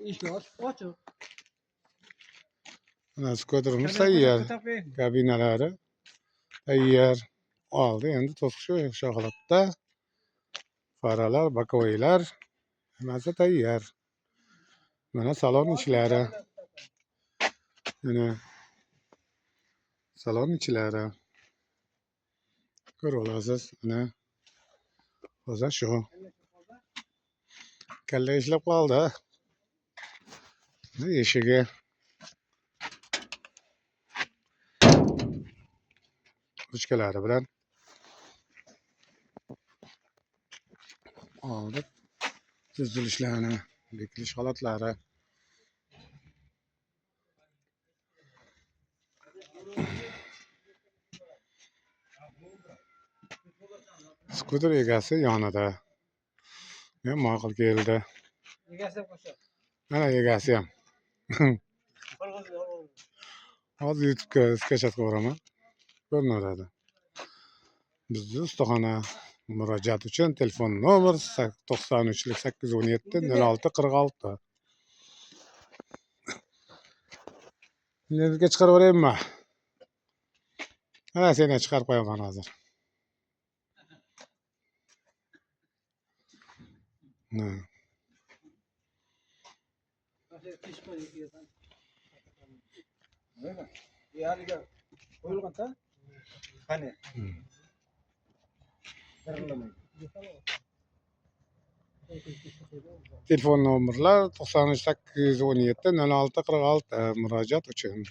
Eshik ochiq. Mana skuterimiz tayyor. Kabinalari tayyor. Oldi endi to'siq shu holatda. Faralar, bokoviylar hammasi tayyor. Mana salon ichlari. Mana salon ichlari. Ko'rib olasiz. Mana hozir shu. Kalla ishlab qoldi. Eshigi. Ruchkalari bilan oldi. Tuzilishlarni, bekilish holatlari. Skuter egasi yonida. Men ma'qul keldi. Egasi ham qo'shadi. Mana egasi ham. Hozir YouTube'ga skachat qilaman. Ko'rinaveradi. Bizni ustaxona murojaat uchun telefon nomer 93 817 06 46. Nerga chiqarib beraymi? Ha, seni chiqarib qo'yaman hozir. Telefon nomerlar 93 817 06 46 murojaat uchun.